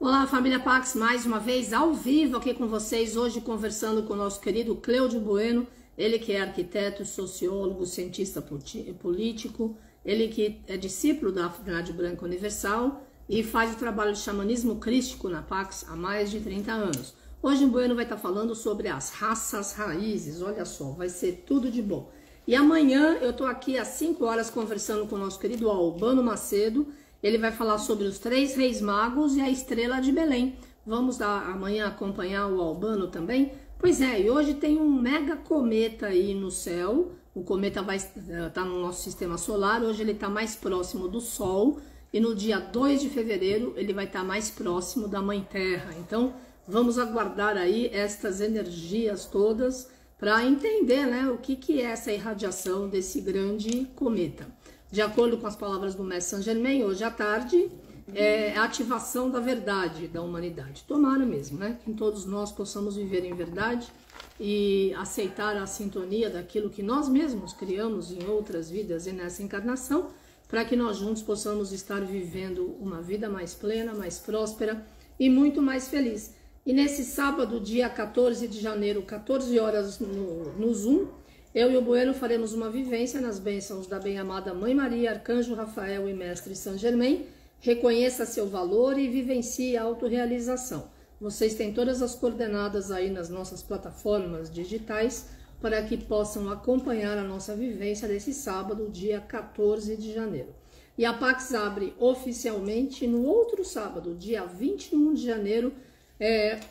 Olá, família Pax, mais uma vez ao vivo aqui com vocês, hoje conversando com o nosso querido Cleudio Bueno, ele que é arquiteto, sociólogo, cientista político, ele que é discípulo da Afinidade Branca Universal e faz o trabalho de xamanismo crístico na Pax há mais de 30 anos. Hoje o Bueno vai estar falando sobre as raças raízes, olha só, vai ser tudo de bom. E amanhã eu estou aqui às 5 horas conversando com o nosso querido Albano Macedo. Ele vai falar sobre os 3 reis magos e a estrela de Belém. Vamos amanhã acompanhar o Albano também? Pois é, e hoje tem um mega cometa aí no céu. O cometa vai estar no nosso sistema solar. Hoje ele está mais próximo do Sol. E no dia 2 de fevereiro ele vai estar mais próximo da Mãe Terra. Então vamos aguardar aí estas energias todas para entender, né, o que é essa irradiação desse grande cometa. De acordo com as palavras do Mestre Saint-Germain, hoje à tarde é a ativação da verdade da humanidade. Tomara mesmo, né? Que todos nós possamos viver em verdade e aceitar a sintonia daquilo que nós mesmos criamos em outras vidas e nessa encarnação, para que nós juntos possamos estar vivendo uma vida mais plena, mais próspera e muito mais feliz. E nesse sábado, dia 14 de janeiro, 14 horas no Zoom, eu e o Bueno faremos uma vivência nas bênçãos da bem-amada Mãe Maria, Arcanjo Rafael e Mestre Saint-Germain. Reconheça seu valor e vivencie a autorrealização. Vocês têm todas as coordenadas aí nas nossas plataformas digitais para que possam acompanhar a nossa vivência desse sábado, dia 14 de janeiro. E a Pax abre oficialmente no outro sábado, dia 21 de janeiro,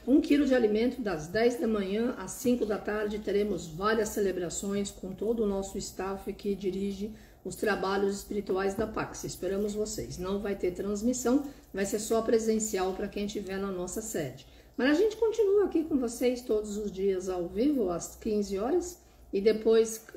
1 quilo de alimento das 10 da manhã às 5 da tarde. Teremos várias celebrações com todo o nosso staff que dirige os trabalhos espirituais da Pax. Esperamos vocês. Não vai ter transmissão, vai ser só presencial para quem estiver na nossa sede. Mas a gente continua aqui com vocês todos os dias ao vivo, às 15 horas, e depois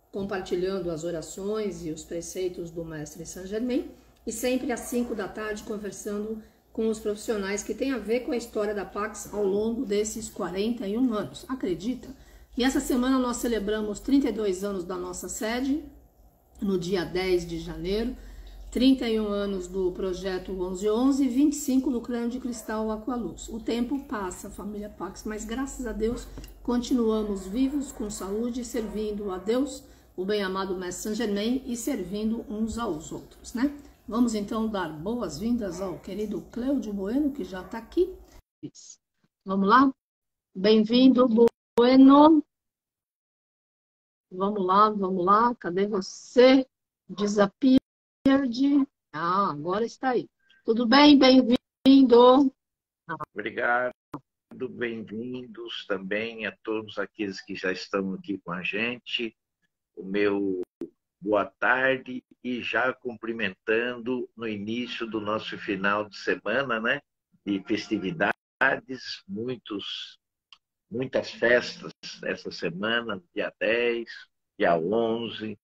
compartilhando as orações e os preceitos do Mestre Saint-Germain, e sempre às 5 da tarde conversando com os profissionais que têm a ver com a história da Pax ao longo desses 41 anos. Acredita? E essa semana nós celebramos 32 anos da nossa sede, no dia 10 de janeiro, 31 anos do projeto 1111 e 25 do Crânio de Cristal Aqualuz. O tempo passa, família Pax, mas graças a Deus continuamos vivos, com saúde, servindo a Deus, o bem-amado Mestre Saint-Germain, e servindo uns aos outros, né? Vamos então dar boas-vindas ao querido Cleudio Bueno, que já está aqui. Vamos lá? Bem-vindo, Bueno. Vamos lá. Cadê você? Disappeared. Ah, agora está aí. Tudo bem? Bem-vindo. Obrigado. Bem-vindos também a todos aqueles que já estão aqui com a gente. O meu boa tarde, e já cumprimentando no início do nosso final de semana, né? De festividades, muitas festas essa semana, dia 10, dia 11,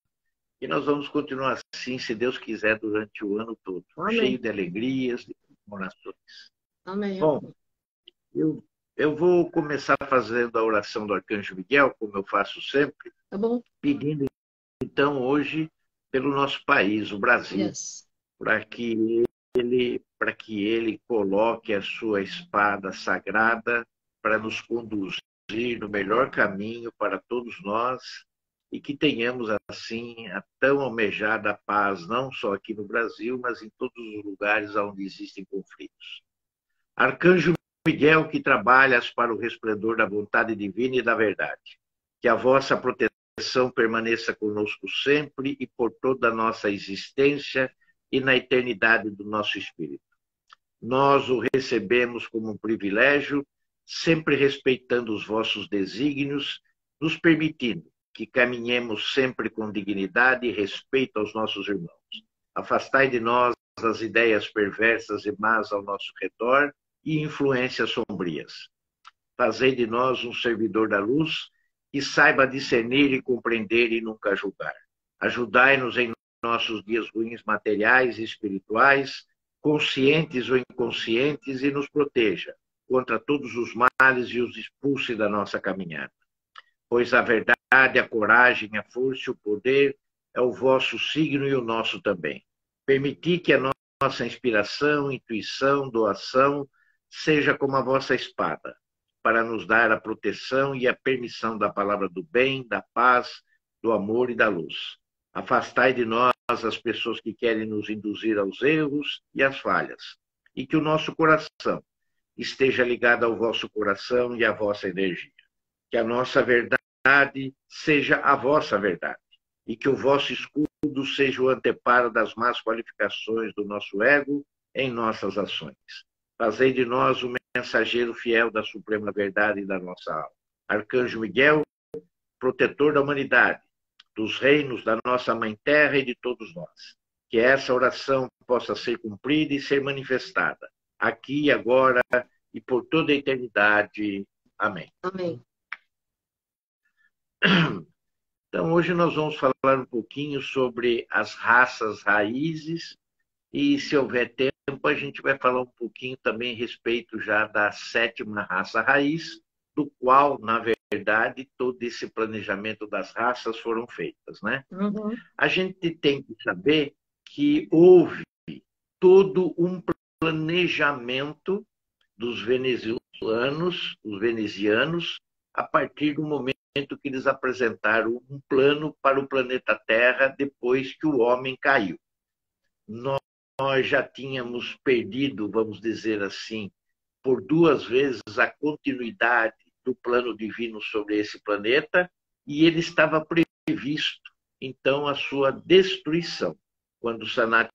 e nós vamos continuar assim, se Deus quiser, durante o ano todo. Amém. Cheio de alegrias, de comemorações. Amém. Bom, eu vou começar fazendo a oração do Arcanjo Miguel, como eu faço sempre, tá bom, pedindo então hoje pelo nosso país, o Brasil, yes, para que ele coloque a sua espada sagrada para nos conduzir no melhor caminho para todos nós, e que tenhamos assim a tão almejada paz, não só aqui no Brasil, mas em todos os lugares onde existem conflitos. Arcanjo Miguel, que trabalhas para o resplendor da vontade divina e da verdade, que a vossa proteção permaneça conosco sempre e por toda a nossa existência e na eternidade do nosso espírito. Nós o recebemos como um privilégio, sempre respeitando os vossos desígnios, nos permitindo que caminhemos sempre com dignidade e respeito aos nossos irmãos. Afastai de nós as ideias perversas e más ao nosso redor e influências sombrias. Fazei de nós um servidor da luz que saiba discernir e compreender e nunca julgar. Ajudai-nos em nossos dias ruins materiais e espirituais, conscientes ou inconscientes, e nos proteja contra todos os males e os expulse da nossa caminhada. Pois a verdade, a coragem, a força e o poder é o vosso signo e o nosso também. Permiti que a nossa inspiração, intuição, doação seja como a vossa espada, para nos dar a proteção e a permissão da palavra do bem, da paz, do amor e da luz. Afastai de nós as pessoas que querem nos induzir aos erros e às falhas, e que o nosso coração esteja ligado ao vosso coração e à vossa energia. Que a nossa verdade seja a vossa verdade, e que o vosso escudo seja o anteparo das más qualificações do nosso ego em nossas ações. Fazei de nós o mensageiro fiel da suprema verdade e da nossa alma. Arcanjo Miguel, protetor da humanidade, dos reinos da nossa Mãe Terra e de todos nós. Que essa oração possa ser cumprida e ser manifestada, aqui e agora e por toda a eternidade. Amém. Amém. Então, hoje nós vamos falar um pouquinho sobre as raças raízes e, se houver tempo, a gente vai falar um pouquinho também a respeito já da 7ª raça raiz, do qual, na verdade, todo esse planejamento das raças foram feitas, né? Uhum. A gente tem que saber que houve todo um planejamento dos venezianos, a partir do momento que eles apresentaram um plano para o planeta Terra depois que o homem caiu. Nós já tínhamos perdido, vamos dizer assim, por 2 vezes a continuidade do plano divino sobre esse planeta, e ele estava previsto, então, a sua destruição, quando Sanat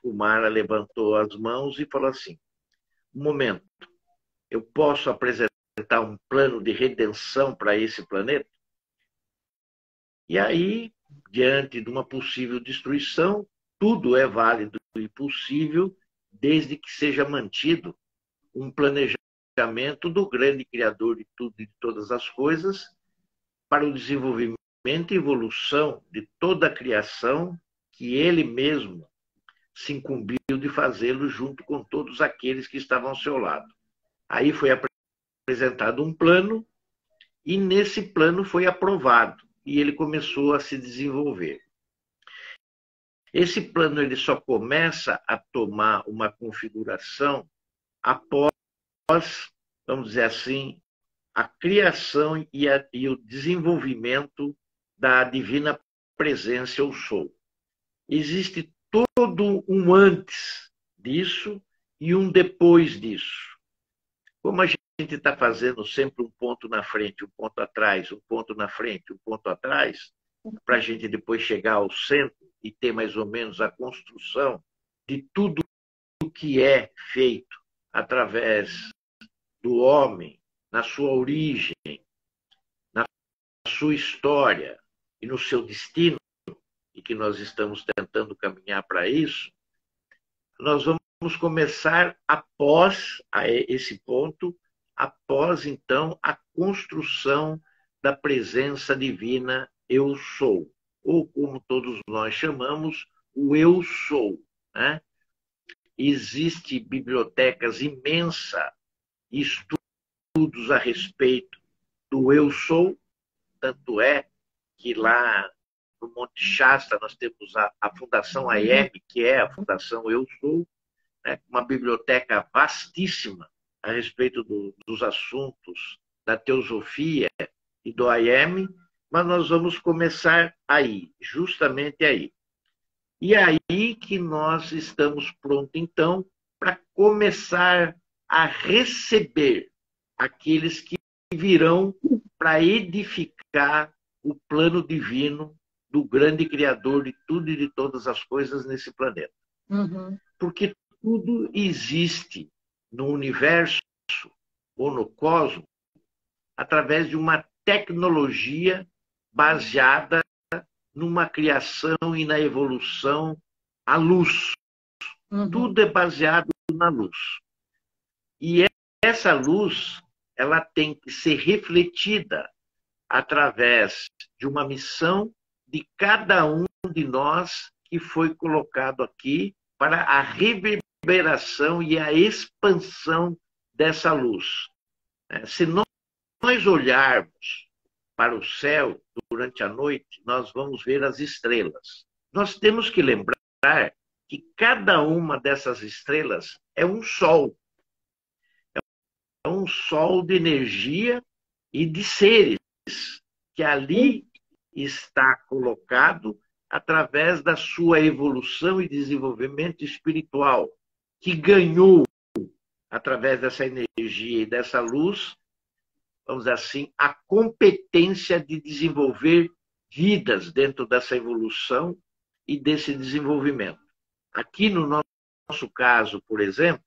Kumara levantou as mãos e falou assim: um momento, eu posso apresentar um plano de redenção para esse planeta? E aí, diante de uma possível destruição, tudo é válido e possível, desde que seja mantido um planejamento do grande Criador de tudo e de todas as coisas para o desenvolvimento e evolução de toda a criação, que ele mesmo se incumbiu de fazê-lo junto com todos aqueles que estavam ao seu lado. Aí foi apresentado um plano, e nesse plano foi aprovado, e ele começou a se desenvolver. Esse plano ele só começa a tomar uma configuração após, vamos dizer assim, a criação e o desenvolvimento da divina presença, eu sou. Existe todo um antes disso e um depois disso. Como a gente está fazendo sempre um ponto na frente, um ponto atrás, um ponto na frente, um ponto atrás, para a gente depois chegar ao centro e ter mais ou menos a construção de tudo o que é feito através do homem, na sua origem, na sua história e no seu destino, e que nós estamos tentando caminhar para isso, nós vamos começar após esse ponto, após, então, a construção da presença divina Eu Sou, ou como todos nós chamamos, o Eu Sou, né? Existe bibliotecas imensas, estudos a respeito do Eu Sou, tanto é que lá no Monte Shasta nós temos a Fundação AEM, que é a Fundação Eu Sou, né? Uma biblioteca vastíssima a respeito dos assuntos da teosofia e do AEM, mas nós vamos começar aí, justamente aí. E aí que nós estamos prontos, então, para começar a receber aqueles que virão para edificar o plano divino do grande Criador de tudo e de todas as coisas nesse planeta. Uhum. Porque tudo existe no universo ou no cosmos através de uma tecnologia baseada numa criação e na evolução à luz. Uhum. Tudo é baseado na luz. E essa luz, ela tem que ser refletida através de uma missão de cada um de nós que foi colocado aqui para a reverberação e a expansão dessa luz. Se nós olharmos para o céu durante a noite, nós vamos ver as estrelas. Nós temos que lembrar que cada uma dessas estrelas é um sol. É um sol de energia e de seres que ali está colocado através da sua evolução e desenvolvimento espiritual, que ganhou, através dessa energia e dessa luz, vamos dizer assim, a competência de desenvolver vidas dentro dessa evolução e desse desenvolvimento. Aqui no nosso caso, por exemplo,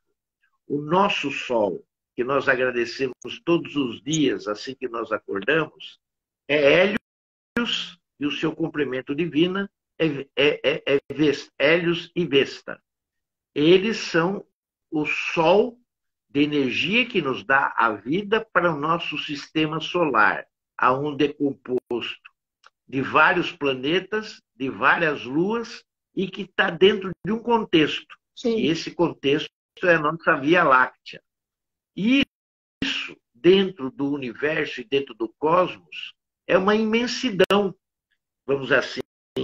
o nosso Sol, que nós agradecemos todos os dias, assim que nós acordamos, é Hélios, e o seu complemento divino é Hélios e Vesta. Eles são o Sol de energia que nos dá a vida para o nosso sistema solar, aonde é composto de vários planetas, de várias luas, e que está dentro de um contexto. Sim. E esse contexto é a nossa Via Láctea. E isso, dentro do universo e dentro do cosmos, é uma imensidão, vamos assim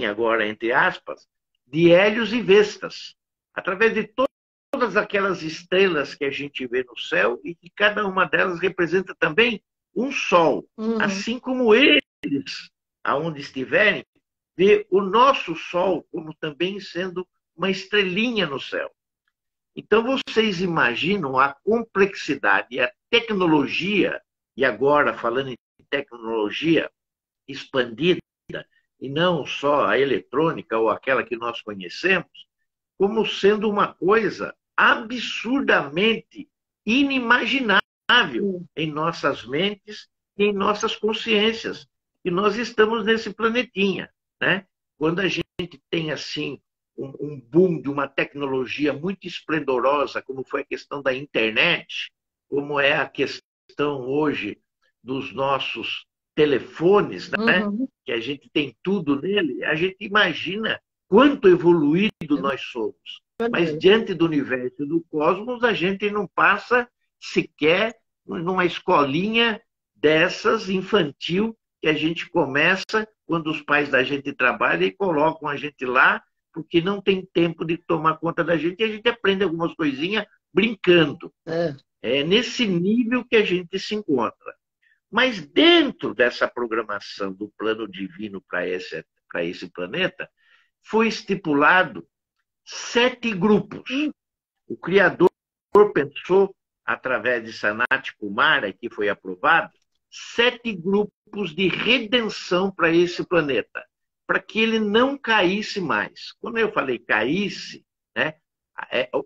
agora, entre aspas, de Hélios e Vestas, através de todas aquelas estrelas que a gente vê no céu e que cada uma delas representa também um sol. Assim como eles, aonde estiverem, vê o nosso sol como também sendo uma estrelinha no céu. Então vocês imaginam a complexidade e a tecnologia, e agora falando em tecnologia expandida, e não só a eletrônica ou aquela que nós conhecemos, como sendo uma coisa absurdamente inimaginável em nossas mentes e em nossas consciências. E nós estamos nesse planetinha, né? Quando a gente tem assim um boom de uma tecnologia muito esplendorosa, como foi a questão da internet, como é a questão hoje dos nossos telefones, né? Que a gente tem tudo nele, a gente imagina quanto evoluído nós somos. Mas diante do universo e do cosmos, a gente não passa sequer numa escolinha dessas infantil que a gente começa quando os pais da gente trabalham e colocam a gente lá, porque não tem tempo de tomar conta da gente, e a gente aprende algumas coisinhas brincando. É nesse nível que a gente se encontra. Mas dentro dessa programação do plano divino para esse planeta, foi estipulado 7 grupos. O Criador pensou, através de Sanat Kumara, que foi aprovado, 7 grupos de redenção para esse planeta, para que ele não caísse mais. Quando eu falei caísse, né,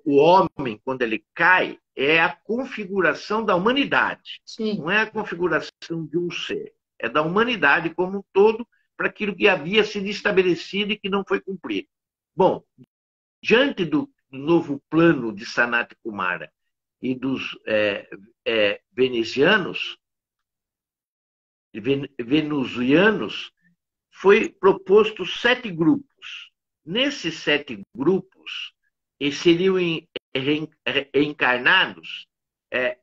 o homem, quando ele cai, é a configuração da humanidade. Sim. Não é a configuração de um ser. É da humanidade como um todo, para aquilo que havia sido estabelecido e que não foi cumprido. Bom, diante do novo plano de Sanat Kumara e dos venusianos, foi proposto 7 grupos. Nesses 7 grupos, eles seriam reencarnados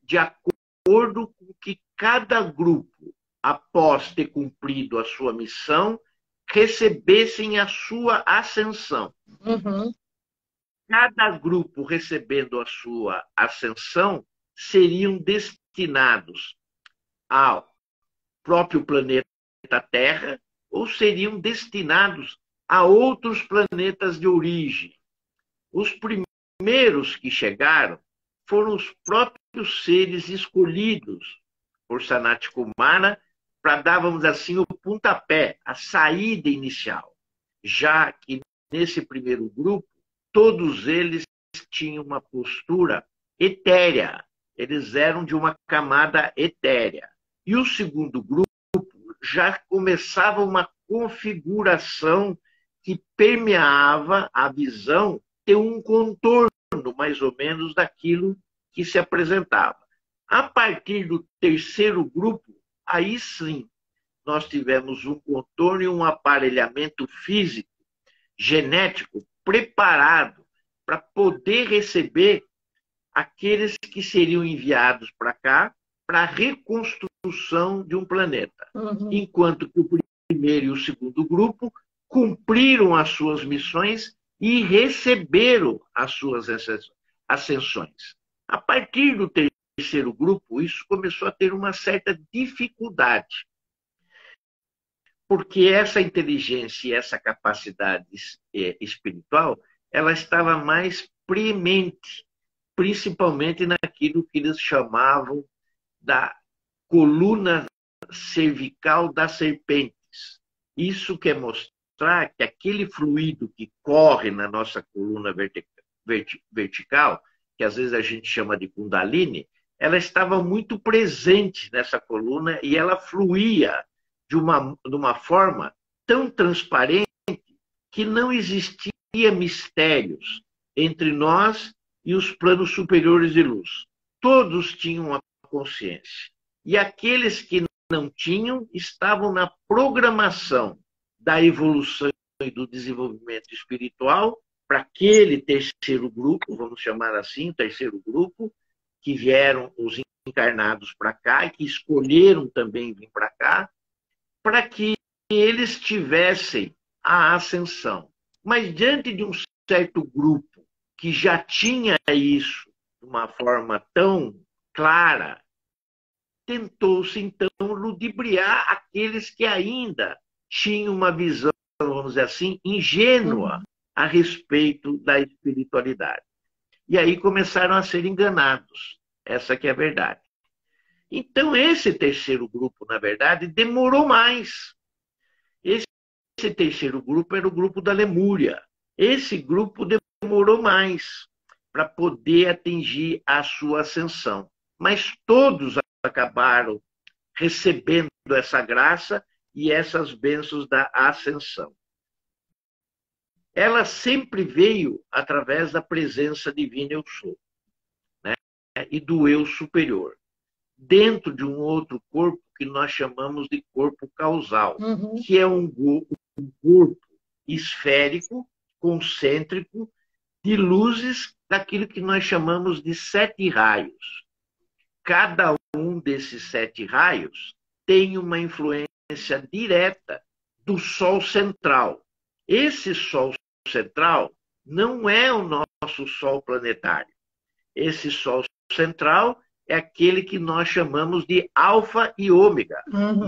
de acordo com que cada grupo, após ter cumprido a sua missão, recebessem a sua ascensão. Cada grupo recebendo a sua ascensão seriam destinados ao próprio planeta Terra ou seriam destinados a outros planetas de origem. Os primeiros que chegaram foram os próprios seres escolhidos por Sanat Kumara para dar, vamos dizer assim, o pontapé, a saída inicial. Já que nesse primeiro grupo, todos eles tinham uma postura etérea. Eles eram de uma camada etérea. E o segundo grupo já começava uma configuração que permeava a visão, ter um contorno, mais ou menos, daquilo que se apresentava. A partir do terceiro grupo, aí sim, nós tivemos um contorno e um aparelhamento físico, genético, preparado para poder receber aqueles que seriam enviados para cá para a reconstrução de um planeta. Enquanto que o primeiro e o segundo grupo cumpriram as suas missões e receberam as suas ascensões. A partir do terceiro grupo, isso começou a ter uma certa dificuldade, porque essa inteligência e essa capacidade espiritual, ela estava mais premente, principalmente naquilo que eles chamavam da coluna cervical das serpentes. Isso quer mostrar que aquele fluido que corre na nossa coluna vertical, que às vezes a gente chama de Kundalini, ela estava muito presente nessa coluna e ela fluía de uma forma tão transparente que não existia mistérios entre nós e os planos superiores de luz. Todos tinham a consciência. E aqueles que não tinham estavam na programação da evolução e do desenvolvimento espiritual para aquele terceiro grupo, vamos chamar assim, o terceiro grupo, que vieram os encarnados para cá e que escolheram também vir para cá, para que eles tivessem a ascensão. Mas diante de um certo grupo que já tinha isso de uma forma tão clara, tentou-se então ludibriar aqueles que ainda tinham uma visão, vamos dizer assim, ingênua a respeito da espiritualidade. E aí começaram a ser enganados. Essa que é a verdade. Então, esse terceiro grupo, na verdade, demorou mais. Esse terceiro grupo era o grupo da Lemúria. Esse grupo demorou mais para poder atingir a sua ascensão. Mas todos acabaram recebendo essa graça e essas bênçãos da ascensão. Ela sempre veio através da presença divina eu sou, né? E do eu superior, dentro de um outro corpo que nós chamamos de corpo causal, que é um corpo esférico, concêntrico, de luzes daquilo que nós chamamos de 7 raios. Cada um desses 7 raios tem uma influência direta do Sol central. Esse Sol central não é o nosso Sol planetário. Esse Sol central é aquele que nós chamamos de alfa e ômega.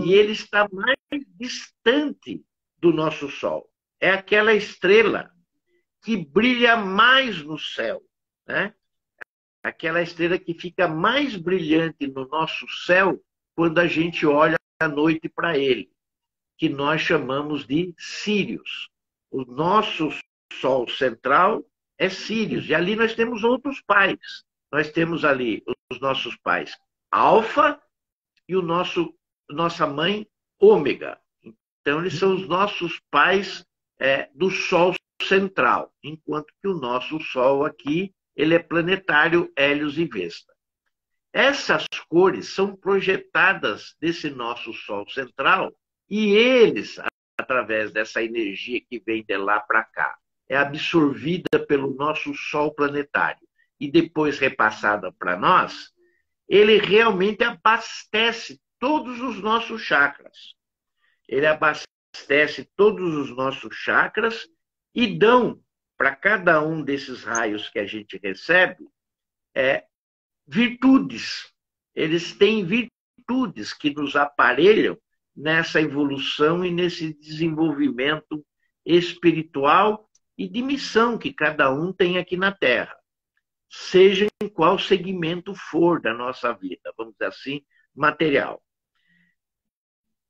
E ele está mais distante do nosso Sol. É aquela estrela que brilha mais no céu, né? Aquela estrela que fica mais brilhante no nosso céu quando a gente olha à noite para ele, que nós chamamos de Sírius. O nosso Sol central é Sírius. E ali nós temos outros pais. Nós temos ali os nossos pais Alfa e nossa mãe Ômega. Então, eles são os nossos pais do Sol central, enquanto que o nosso Sol aqui, ele é planetário, Hélios e Vesta. Essas cores são projetadas desse nosso Sol central e eles, através dessa energia que vem de lá para cá, é absorvida pelo nosso Sol planetário e depois repassada para nós, ele realmente abastece todos os nossos chakras. Ele abastece todos os nossos chakras e dão para cada um desses raios que a gente recebe virtudes. Eles têm virtudes que nos aparelham nessa evolução e nesse desenvolvimento espiritual e de missão que cada um tem aqui na Terra, seja em qual segmento for da nossa vida, vamos dizer assim, material.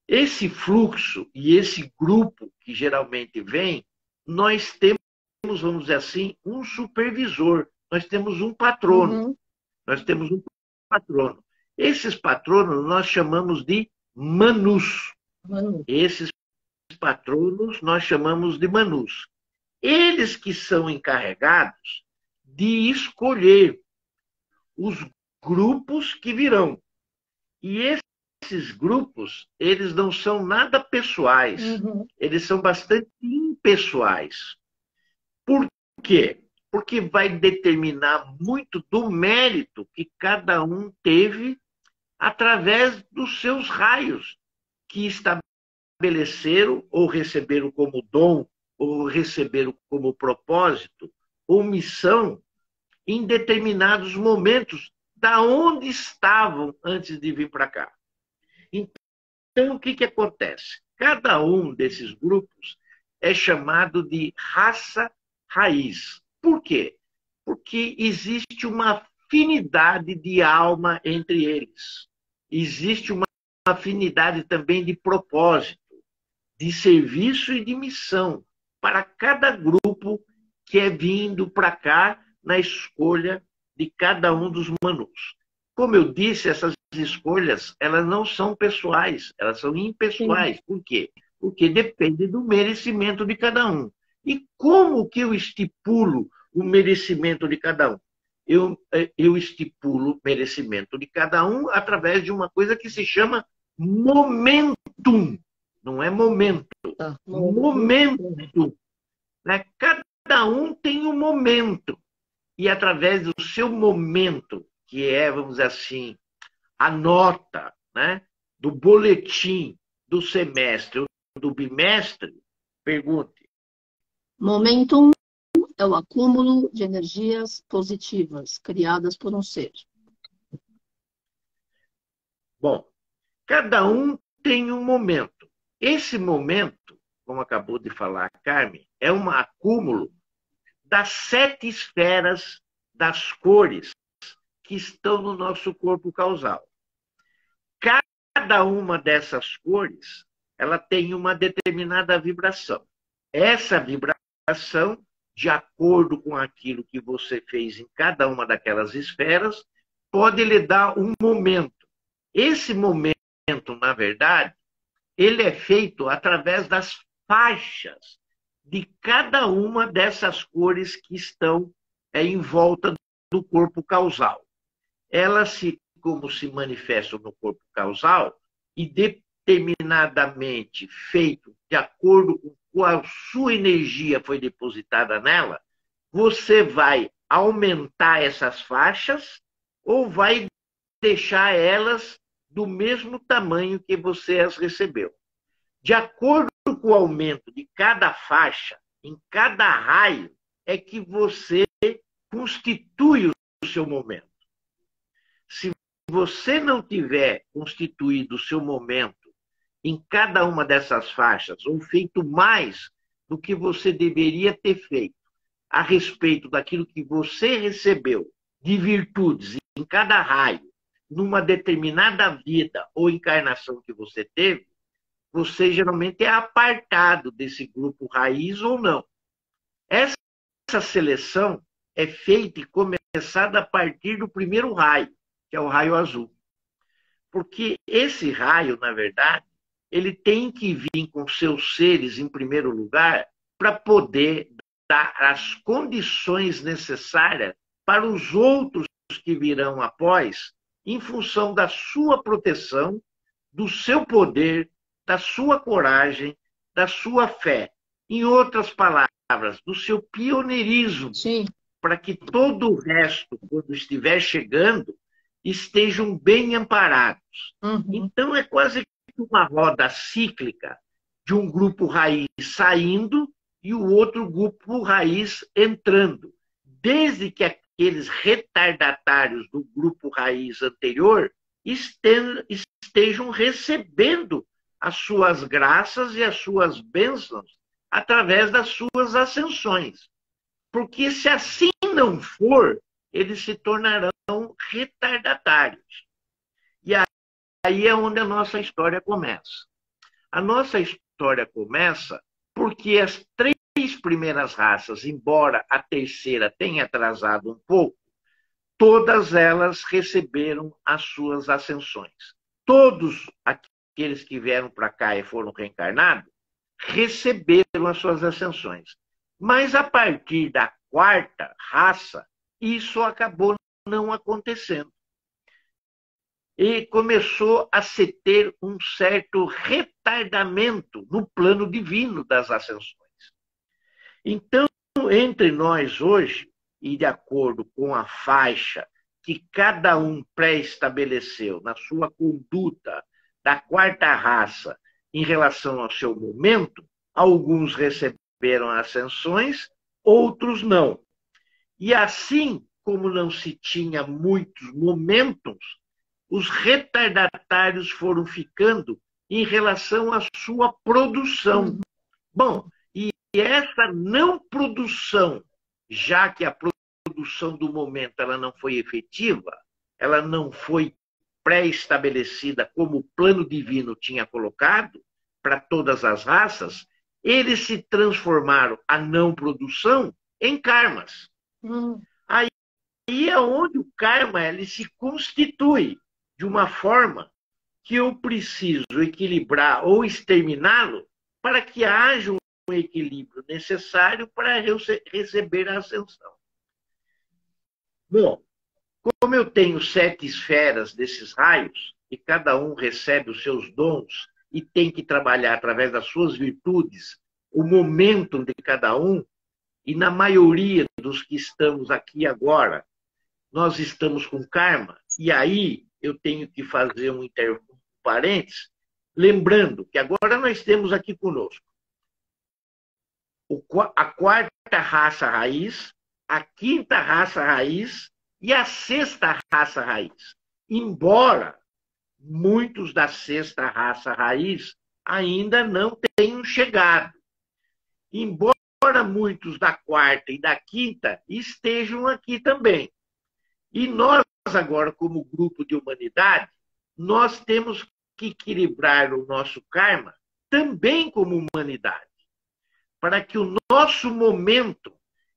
Esse fluxo e esse grupo que geralmente vem, nós temos, vamos dizer assim, um supervisor, nós temos um patrono. Nós temos um patrono. Esses patronos nós chamamos de manus. Esses patronos nós chamamos de manus. Eles que são encarregados de escolher os grupos que virão. E esses grupos, eles não são nada pessoais. Eles são bastante impessoais. Por quê? Porque vai determinar muito do mérito que cada um teve através dos seus raios, que estabeleceram ou receberam como dom, ou receberam como propósito, ou missão, em determinados momentos da onde estavam antes de vir para cá. Então, o que acontece? Cada um desses grupos é chamado de raça raiz. Por quê? Porque existe uma afinidade de alma entre eles. Existe uma afinidade também de propósito, de serviço e de missão para cada grupo que é vindo para cá na escolha de cada um dos manus. Como eu disse, essas escolhas, elas não são pessoais, elas são impessoais. Por quê? Porque depende do merecimento de cada um. E como que eu estipulo o merecimento de cada um? Eu estipulo o merecimento de cada um através de uma coisa que se chama momentum. Não é momento. Momentum. Né? Cada um tem um momento. E através do seu momento, que é, vamos dizer assim, a nota, né, do boletim do semestre ou do bimestre, pergunte. Momentum é o acúmulo de energias positivas criadas por um ser. Bom, cada um tem um momento. Esse momento, como acabou de falar a Carmen, é um acúmulo das 7 esferas das cores que estão no nosso corpo causal. Cada uma dessas cores, ela tem uma determinada vibração. Essa vibração, de acordo com aquilo que você fez em cada uma daquelas esferas, pode lhe dar um momento. Esse momento, na verdade, ele é feito através das faixas de cada uma dessas cores que estão em volta do corpo causal. Elas, como se manifestam no corpo causal, e determinadamente feito de acordo com qual sua energia foi depositada nela, você vai aumentar essas faixas ou vai deixar elas do mesmo tamanho que você as recebeu. De acordo com o aumento de cada faixa, em cada raio, é que você constitui o seu momento. Se você não tiver constituído o seu momento em cada uma dessas faixas, ou feito mais do que você deveria ter feito a respeito daquilo que você recebeu de virtudes em cada raio, numa determinada vida ou encarnação que você teve, você geralmente é apartado desse grupo raiz ou não. Essa seleção é feita e começada a partir do primeiro raio, que é o raio azul. Porque esse raio, na verdade, ele tem que vir com seus seres em primeiro lugar para poder dar as condições necessárias para os outros que virão após, em função da sua proteção, do seu poder, da sua coragem, da sua fé. Em outras palavras, do seu pioneirismo, para que todo o resto, quando estiver chegando, estejam bem amparados. Então, é quase uma roda cíclica de um grupo raiz saindo e o outro grupo raiz entrando. Desde que aqueles retardatários do grupo raiz anterior estejam recebendo as suas graças e as suas bênçãos através das suas ascensões. Porque se assim não for, eles se tornarão retardatários. E aí é onde a nossa história começa. A nossa história começa porque as 3 primeiras raças, embora a terceira tenha atrasado um pouco, todas elas receberam as suas ascensões. Todos aqueles que vieram para cá e foram reencarnados receberam as suas ascensões. Mas a partir da 4ª raça, isso acabou não acontecendo. E começou a se ter um certo retardamento no plano divino das ascensões. Então, entre nós hoje, e de acordo com a faixa que cada um pré-estabeleceu na sua conduta da 4ª raça em relação ao seu momento, alguns receberam ascensões, outros não. E assim, como não se tinha muitos momentos, os retardatários foram ficando em relação à sua produção. Bom, e essa não produção, já que a produção do momento ela não foi efetiva, ela não foi pré-estabelecida como o plano divino tinha colocado para todas as raças, eles se transformaram a não produção em karmas. Aí é onde o karma ele se constitui de uma forma que eu preciso equilibrar ou exterminá-lo para que haja um equilíbrio necessário para receber a ascensão. Bom, como eu tenho 7 esferas desses raios, e cada um recebe os seus dons e tem que trabalhar através das suas virtudes o momento de cada um, e na maioria dos que estamos aqui agora, nós estamos com karma, e aí eu tenho que fazer um parênteses, lembrando que agora nós temos aqui conosco a 4ª raça raiz, a 5ª raça raiz e a 6ª raça raiz. Embora muitos da 6ª raça raiz ainda não tenham chegado. Embora muitos da 4ª e da 5ª estejam aqui também. E nós agora, como grupo de humanidade, nós temos que equilibrar o nosso karma também como humanidade, para que o nosso momento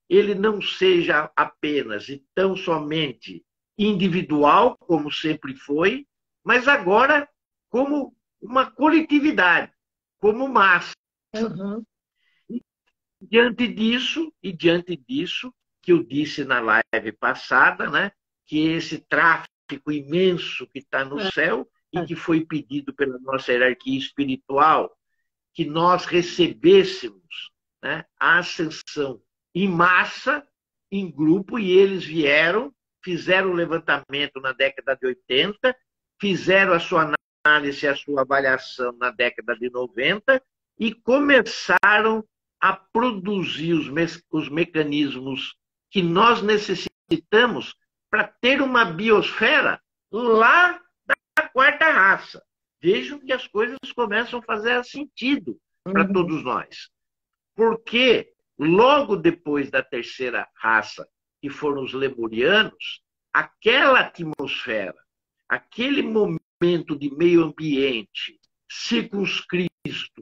ele não seja apenas e tão somente individual, como sempre foi, mas agora como uma coletividade, como massa. E diante disso, que eu disse na live passada, né, que esse tráfico imenso que está no céu e que foi pedido pela nossa hierarquia espiritual, que nós recebêssemos, né, a ascensão em massa, em grupo, e eles vieram, fizeram o levantamento na década de 80, fizeram a sua análise, a sua avaliação na década de 90 e começaram a produzir os mecanismos que nós necessitamos para ter uma biosfera lá da 4ª raça. Vejam que as coisas começam a fazer sentido para todos nós. Porque logo depois da 3ª raça, que foram os lemurianos, aquela atmosfera, aquele momento de meio ambiente circunscrito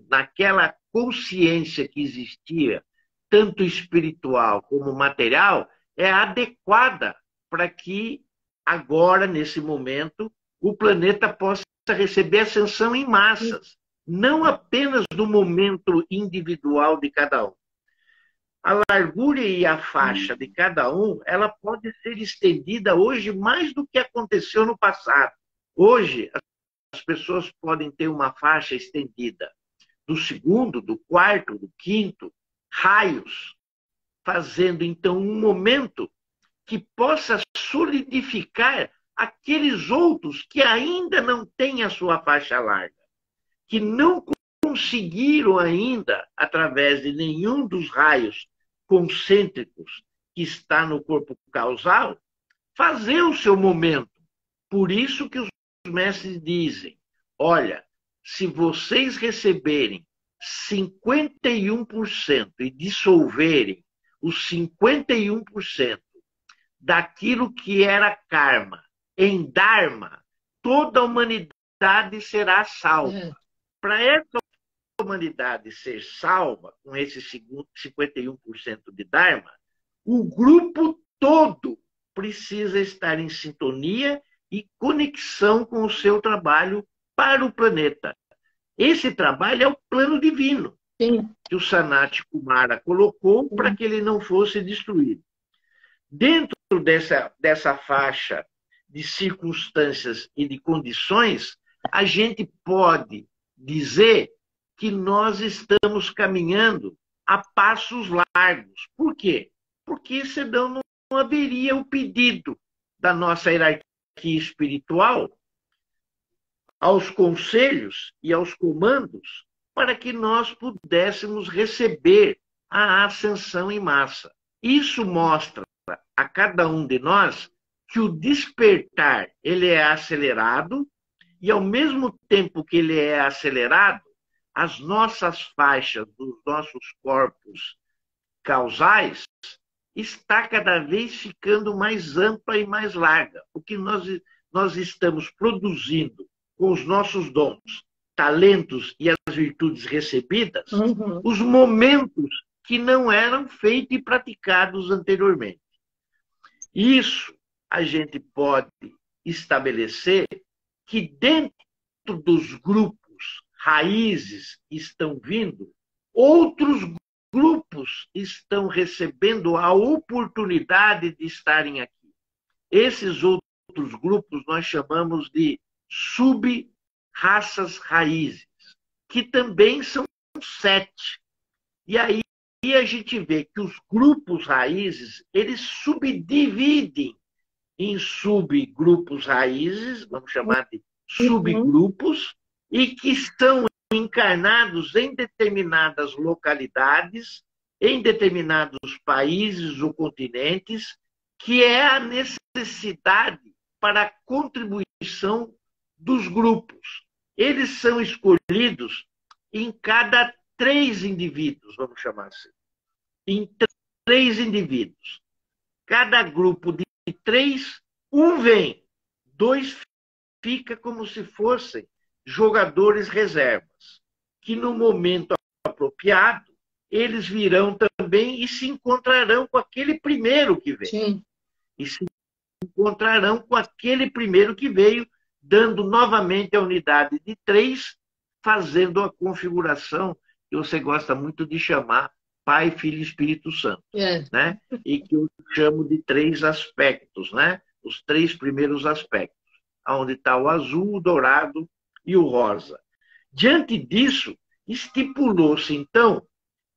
naquela consciência que existia, tanto espiritual como material, é adequada para que agora, nesse momento, o planeta possa receber ascensão em massas, não apenas no momento individual de cada um. A largura e a faixa de cada um, ela pode ser estendida hoje mais do que aconteceu no passado. Hoje, as pessoas podem ter uma faixa estendida do 2º, do 4º, do 5º, raios, fazendo então um momento que possa solidificar aqueles outros que ainda não têm a sua faixa larga, que não conseguiram ainda, através de nenhum dos raios concêntricos que está no corpo causal, fazer o seu momento. Por isso que os mestres dizem, olha, se vocês receberem 51% e dissolverem os 51% daquilo que era karma em dharma, toda a humanidade será salva. Para essa humanidade ser salva, com esse 51% de dharma, o grupo todo precisa estar em sintonia e conexão com o seu trabalho para o planeta. Esse trabalho é o plano divino. Sim. Que o Sanat Kumara colocou para que ele não fosse destruído. Dentro dessa faixa de circunstâncias e de condições, a gente pode dizer que nós estamos caminhando a passos largos. Por quê? Porque senão não haveria o pedido da nossa hierarquia espiritual aos conselhos e aos comandos para que nós pudéssemos receber a ascensão em massa. Isso mostra a cada um de nós que o despertar ele é acelerado e, ao mesmo tempo que ele é acelerado, as nossas faixas dos nossos corpos causais está cada vez ficando mais ampla e mais larga. O que nós estamos produzindo com os nossos dons, talentos e as virtudes recebidas, os momentos que não eram feitos e praticados anteriormente. Isso a gente pode estabelecer que dentro dos grupos raízes estão vindo, outros grupos estão recebendo a oportunidade de estarem aqui. Esses outros grupos nós chamamos de sub-raças raízes, que também são 7. E aí a gente vê que os grupos raízes, eles subdividem em subgrupos raízes, vamos chamar de subgrupos, e que estão encarnados em determinadas localidades, em determinados países ou continentes, que é a necessidade para a contribuição dos grupos. Eles são escolhidos em cada 3 indivíduos, vamos chamar assim. Em 3 indivíduos. Cada grupo de 3, um vem, 2 fica como se fossem jogadores reservas, que no momento apropriado, eles virão também e se encontrarão com aquele primeiro que veio. Sim. E se encontrarão com aquele primeiro que veio, dando novamente a unidade de 3, fazendo a configuração que você gosta muito de chamar Pai, Filho e Espírito Santo. Né? E que eu chamo de 3 aspectos, né? Os 3 primeiros aspectos, onde está o azul, o dourado e o rosa. Diante disso, estipulou-se, então,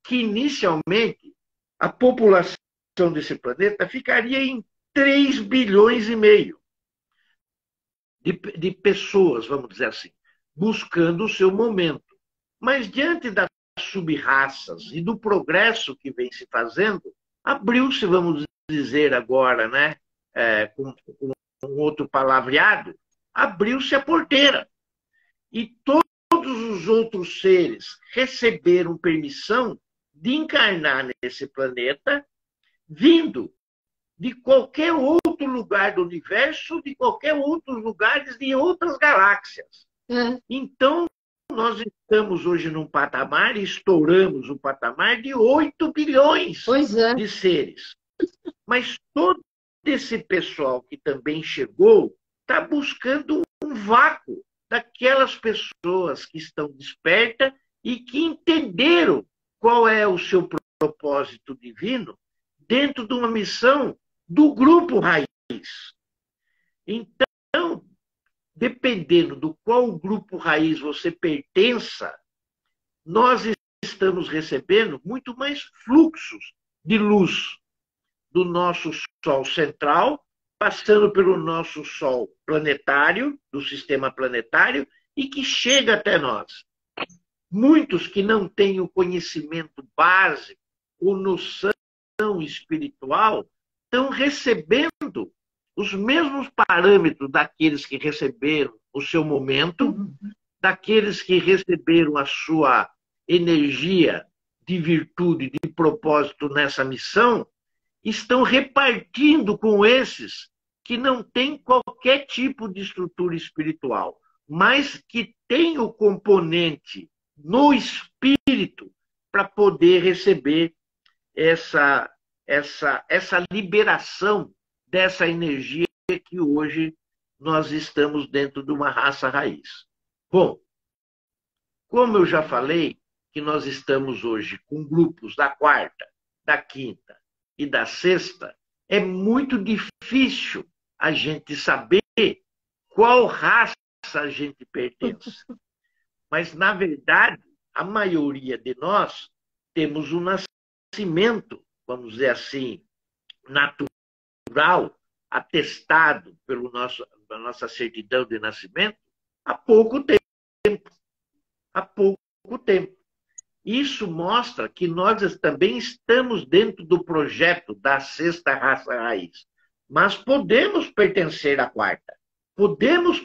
que inicialmente a população desse planeta ficaria em 3 bilhões e meio de pessoas, vamos dizer assim, buscando o seu momento. Mas diante das sub-raças e do progresso que vem se fazendo, abriu-se, vamos dizer agora, né, com outro palavreado, abriu-se a porteira. E todos os outros seres receberam permissão de encarnar nesse planeta, vindo de qualquer outro lugar do universo, de qualquer outros lugares, de outras galáxias. Então, nós estamos hoje num patamar, estouramos o patamar de 8 bilhões de seres. Mas todo esse pessoal que também chegou está buscando um vácuo daquelas pessoas que estão despertas e que entenderam qual é o seu propósito divino dentro de uma missão do grupo raiz. Então, dependendo do qual grupo raiz você pertença, nós estamos recebendo muito mais fluxos de luz do nosso Sol central, passando pelo nosso Sol planetário, do sistema planetário, e que chega até nós. Muitos que não têm o conhecimento básico ou noção espiritual estão recebendo os mesmos parâmetros daqueles que receberam o seu momento, daqueles que receberam a sua energia de virtude, de propósito nessa missão, estão repartindo com esses que não têm qualquer tipo de estrutura espiritual, mas que têm o componente no espírito para poder receber essa liberação dessa energia que hoje nós estamos dentro de uma raça raiz. Bom, como eu já falei, que nós estamos hoje com grupos da 4ª, da 5ª e da 6ª, é muito difícil a gente saber qual raça a gente pertence. Mas, na verdade, a maioria de nós temos um nascimento, vamos dizer assim, natural, atestado pela nossa certidão de nascimento, há pouco tempo. Há pouco tempo. Isso mostra que nós também estamos dentro do projeto da sexta raça raiz. Mas podemos pertencer à quarta, podemos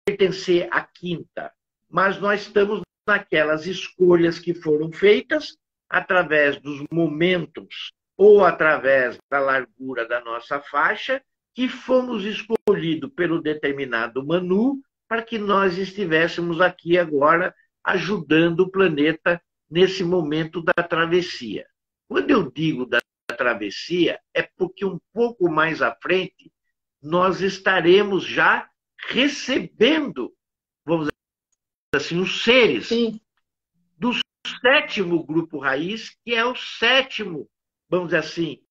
pertencer à quinta, mas nós estamos naquelas escolhas que foram feitas através dos momentos ou através da largura da nossa faixa, que fomos escolhidos pelo determinado Manu para que nós estivéssemos aqui agora ajudando o planeta nesse momento da travessia. Quando eu digo da travessia, é porque um pouco mais à frente nós estaremos já recebendo, vamos dizer assim, os seres Sim. do sétimo grupo raiz, que é o sétimo, vamos dizer assim,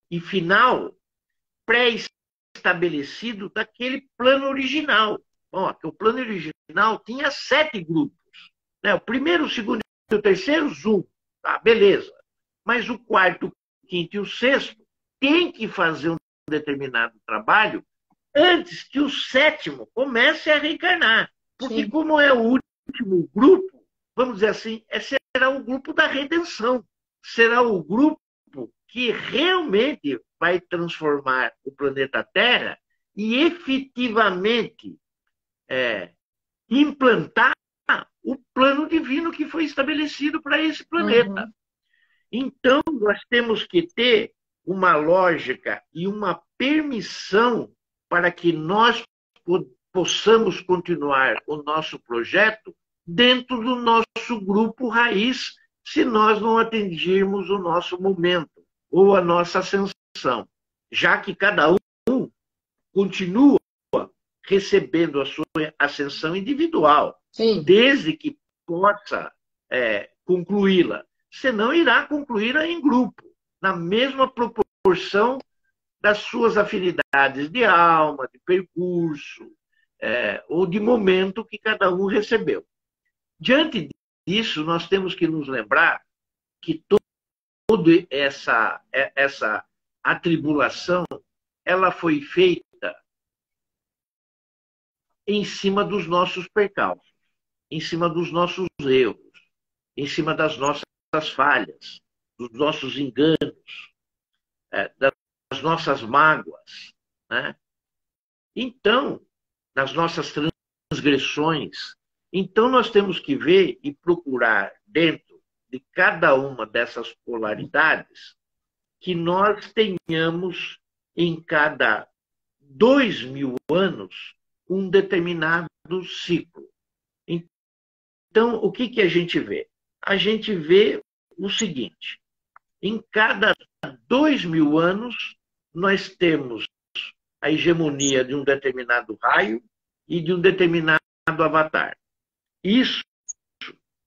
e final pré-estabelecido daquele plano original. Ó, o plano original tinha 7 grupos. Né? O primeiro, o segundo e o terceiro, Zoom. Tá, beleza. Mas o quarto, o quinto e o sexto tem que fazer um determinado trabalho antes que o sétimo comece a reencarnar. Porque, como é o último grupo, vamos dizer assim, será o grupo da redenção. Será o grupo que realmente vai transformar o planeta Terra e efetivamente implantar o plano divino que foi estabelecido para esse planeta. Então, nós temos que ter uma lógica e uma permissão para que nós possamos continuar o nosso projeto dentro do nosso grupo raiz, se nós não atingirmos o nosso momento ou a nossa ascensão, já que cada um continua recebendo a sua ascensão individual, Sim. desde que possa concluí-la. Senão irá concluí-la em grupo, na mesma proporção das suas afinidades de alma, de percurso, ou de momento que cada um recebeu. Diante disso, nós temos que nos lembrar que toda essa atribulação ela foi feita em cima dos nossos percalços, em cima dos nossos erros, em cima das nossas falhas, dos nossos enganos, das nossas mágoas, né? Então, das nossas transgressões. Então, nós temos que ver e procurar, dentro de cada uma dessas polaridades, que nós tenhamos, em cada 2000 anos, um determinado ciclo. Então, o que a gente vê? A gente vê o seguinte: em cada 2000 anos, nós temos a hegemonia de um determinado raio e de um determinado avatar. Isso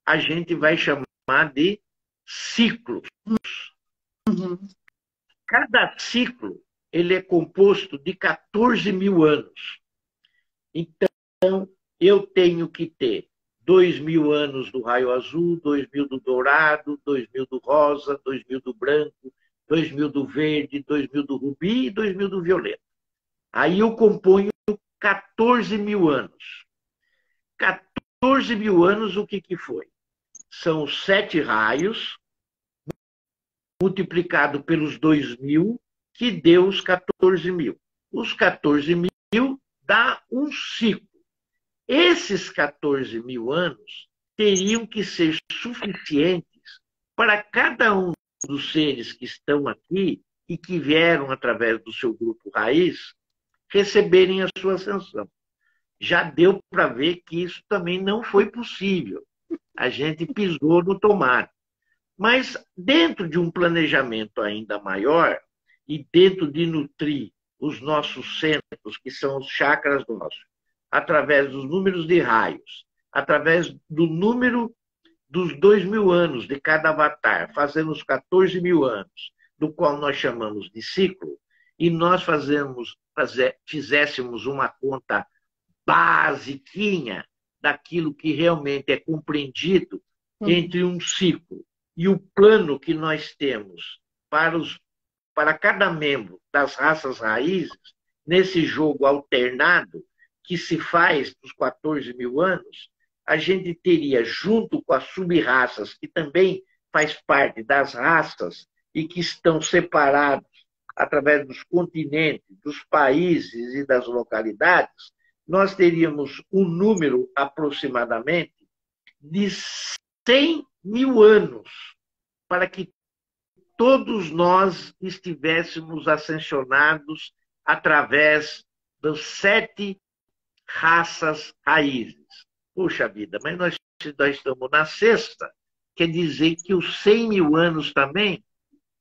a gente vai chamar de ciclos. Cada ciclo ele é composto de 14.000 anos. Então, eu tenho que ter 2.000 anos do raio azul, 2.000 do dourado, 2.000 do rosa, 2.000 do branco, 2.000 do verde, 2.000 do rubi e 2.000 do violeta. Aí eu componho 14.000 anos. 14.000 anos, o que foi? São os 7 raios multiplicado pelos 2.000, que deu os 14.000. Os 14.000 dá um ciclo. Esses 14.000 anos teriam que ser suficientes para cada um dos seres que estão aqui e que vieram através do seu grupo raiz receberem a sua ascensão. Já deu para ver que isso também não foi possível. A gente pisou no tomate. Mas dentro de um planejamento ainda maior e dentro de nutrir os nossos centros, que são os chakras nossos, através dos números de raios, através do número dos 2.000 anos de cada avatar, fazendo os 14.000 anos, do qual nós chamamos de ciclo, e nós fizéssemos uma conta basiquinha daquilo que realmente é compreendido entre um ciclo e o plano que nós temos para cada membro das raças raízes, nesse jogo alternado que se faz dos 14.000 anos, a gente teria, junto com as sub-raças, que também faz parte das raças e que estão separados através dos continentes, dos países e das localidades, nós teríamos um número aproximadamente de 100 mil anos para que todos nós estivéssemos ascensionados através das 7 raças raízes. Puxa vida, mas nós estamos na 6ª, quer dizer que os 100 mil anos também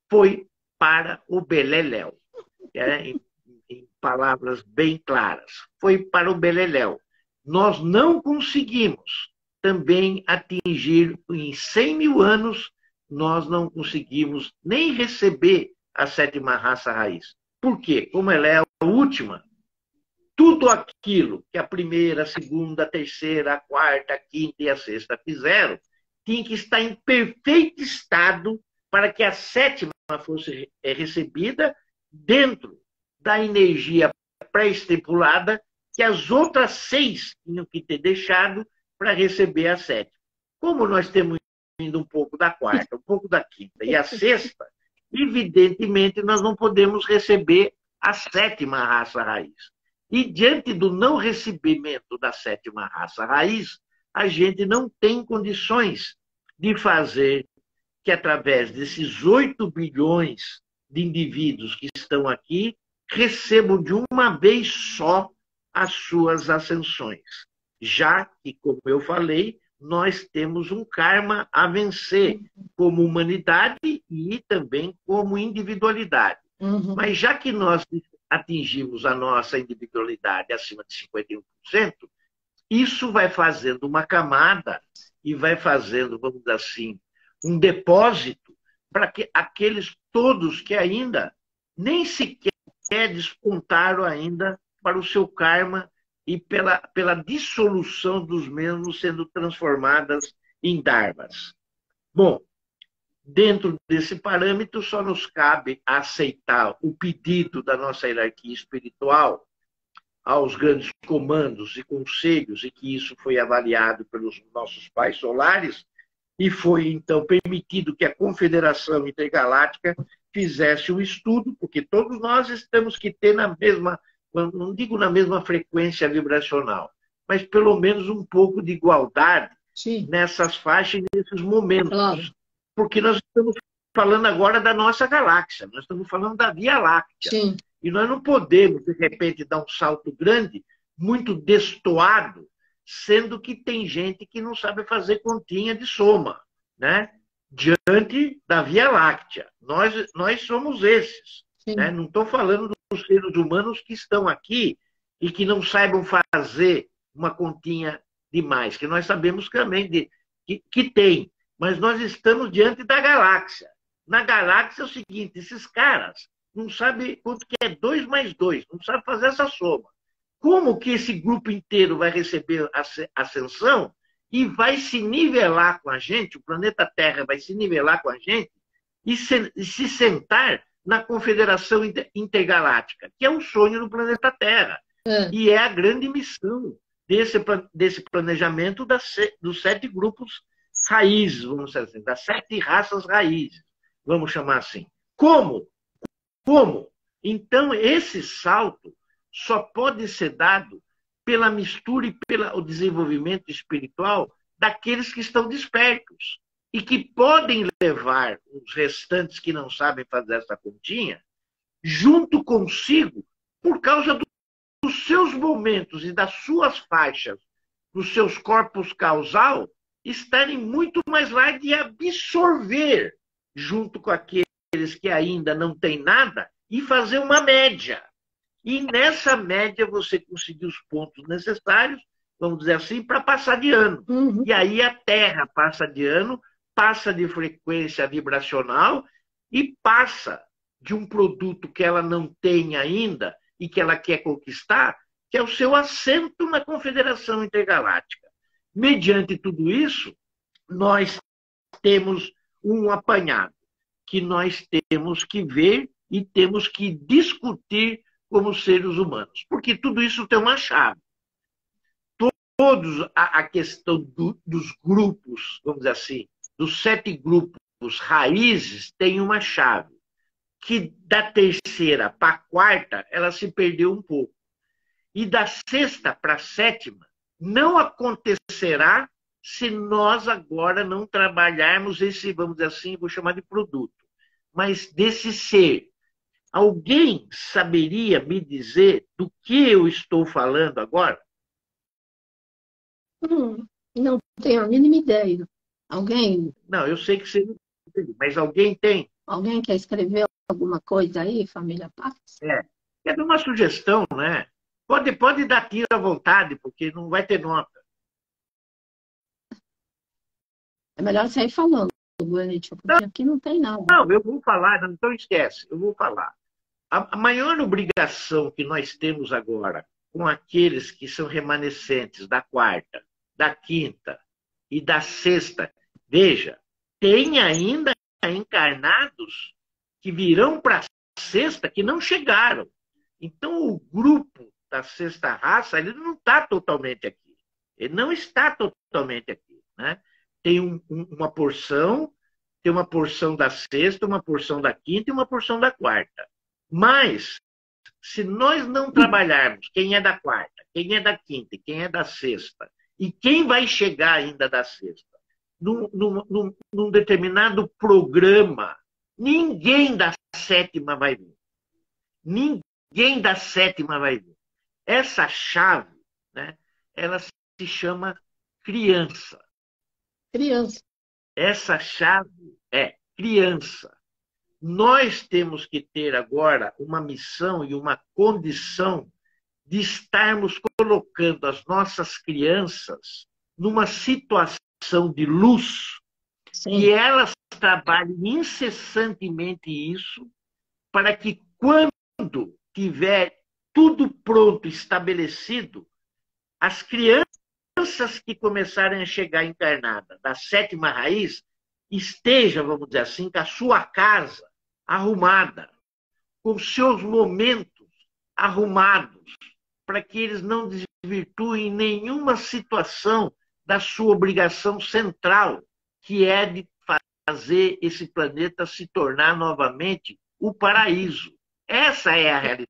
foi para o Beleléu. Em palavras bem claras, foi para o Beleléu. Nós não conseguimos também atingir, em 100 mil anos, nós não conseguimos nem receber a 7ª raça raiz. Por quê? Como ela é a última, tudo aquilo que a primeira, a segunda, a terceira, a quarta, a quinta e a 6ª fizeram, tinha que estar em perfeito estado para que a 7ª fosse recebida dentro da energia pré-estipulada que as outras 6 tinham que ter deixado para receber a 7ª. Como nós temos indo um pouco da 4ª, um pouco da 5ª e a 6ª, evidentemente nós não podemos receber a 7ª raça raiz. E diante do não recebimento da 7ª raça raiz, a gente não tem condições de fazer que, através desses 8 bilhões de indivíduos que estão aqui, recebam de uma vez só as suas ascensões. Já que, como eu falei, nós temos um karma a vencer como humanidade e também como individualidade. Mas já que nós atingimos a nossa individualidade acima de 51%, isso vai fazendo uma camada e vai fazendo, vamos dizer assim, um depósito para que aqueles todos que ainda nem sequer descontaram ainda para o seu karma e pela dissolução dos mesmos sendo transformadas em dharmas. Bom, dentro desse parâmetro só nos cabe aceitar o pedido da nossa hierarquia espiritual aos grandes comandos e conselhos, e que isso foi avaliado pelos nossos pais solares, e foi, então, permitido que a Confederação Intergaláctica fizesse um estudo, porque todos nós temos que ter na mesma, não digo na mesma frequência vibracional, mas pelo menos um pouco de igualdade nessas faixas e nesses momentos. Claro. Porque nós estamos falando agora da nossa galáxia, nós estamos falando da Via Láctea. Sim. E nós não podemos, de repente, dar um salto grande, muito destoado, sendo que tem gente que não sabe fazer continha de soma, né? Diante da Via Láctea. Nós somos esses. Né? Não estou falando dos seres humanos que estão aqui e que não saibam fazer uma continha demais, que nós sabemos também que tem. Mas nós estamos diante da galáxia. Na galáxia é o seguinte, esses caras não sabem quanto que é 2 mais 2, não sabem fazer essa soma. Como que esse grupo inteiro vai receber a ascensão e vai se nivelar com a gente, o planeta Terra vai se nivelar com a gente e se sentar na Confederação Intergaláctica, que é um sonho do planeta Terra. E é a grande missão desse planejamento dos 7 grupos raízes, vamos dizer assim, das 7 raças raízes, vamos chamar assim. Como? Então, esse salto só pode ser dado pela mistura e pelo desenvolvimento espiritual daqueles que estão despertos e que podem levar os restantes que não sabem fazer essa continha junto consigo por causa dos seus momentos e das suas faixas, dos seus corpos causal, estarem muito mais largos e absorver junto com aqueles que ainda não têm nada e fazer uma média. E nessa média você conseguir os pontos necessários, vamos dizer assim, para passar de ano. E aí a Terra passa de ano, passa de frequência vibracional e passa de um produto que ela não tem ainda e que ela quer conquistar, que é o seu assento na Confederação Intergaláctica. Mediante tudo isso, nós temos um apanhado que nós temos que ver e temos que discutir como seres humanos. Porque tudo isso tem uma chave. Todos a questão dos grupos, vamos dizer assim, dos 7 grupos raízes têm uma chave, que da terceira para a quarta, ela se perdeu um pouco. E da sexta para a sétima, não acontecerá se nós agora não trabalharmos esse, vamos dizer assim, vou chamar de produto, mas desse ser. Alguém saberia me dizer do que eu estou falando agora? Não tenho a mínima ideia. Alguém, Não, eu sei que você não tem, mas alguém tem. alguém quer escrever alguma coisa aí, família Pax? É. É uma sugestão, né? Pode dar tiro à vontade, porque não vai ter nota. É melhor sair falando, Goethe, porque aqui não tem nada. Não, eu vou falar, não, então esquece, eu vou falar. A maior obrigação que nós temos agora com aqueles que são remanescentes da quarta, da quinta e da sexta, veja, tem ainda encarnados que virão para a sexta que não chegaram. Então, o grupo da sexta raça, ele não está totalmente aqui. Ele não está totalmente aqui. Né? Tem uma porção, tem uma porção da sexta, uma porção da quinta e uma porção da quarta. Mas, se nós não trabalharmos quem é da quarta, quem é da quinta e quem é da sexta, e quem vai chegar ainda da sexta, num determinado programa, ninguém da sétima vai vir. Ninguém da sétima vai vir. Essa chave, né, ela se chama criança. Criança. Essa chave é criança. Nós temos que ter agora uma missão e uma condição de estarmos colocando as nossas crianças numa situação de luz. Sim. E elas trabalhem incessantemente isso para que quando tiver tudo pronto, estabelecido, as crianças que começarem a chegar encarnada da sétima raiz esteja, vamos dizer assim, com a sua casa arrumada, com seus momentos arrumados, para que eles não desvirtuem nenhuma situação da sua obrigação central, que é de fazer esse planeta se tornar novamente o paraíso. Essa é a realidade.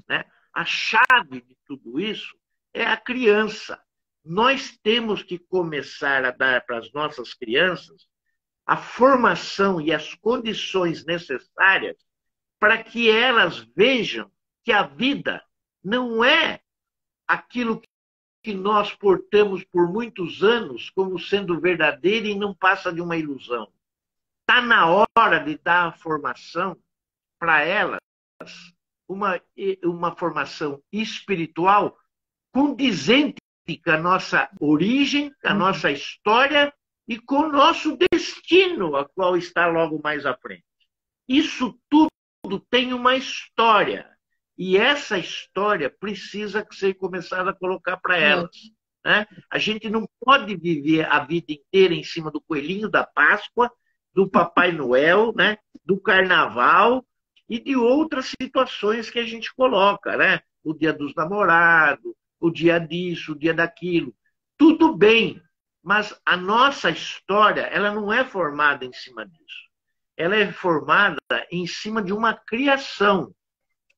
Né? A chave de tudo isso é a criança. Nós temos que começar a dar para as nossas crianças a formação e as condições necessárias para que elas vejam que a vida não é aquilo que nós portamos por muitos anos como sendo verdadeira e não passa de uma ilusão. Está na hora de dar a formação para elas, uma formação espiritual condizente com a nossa origem, com a nossa história e com o nosso destino, a qual está logo mais à frente. Isso tudo tem uma história. E essa história precisa ser começada a colocar para elas. Né? A gente não pode viver a vida inteira em cima do coelhinho da Páscoa, do Papai Noel, né? Do Carnaval e de outras situações que a gente coloca. Né? O Dia dos Namorados, o dia disso, o dia daquilo. Tudo bem, mas a nossa história ela não é formada em cima disso. Ela é formada em cima de uma criação,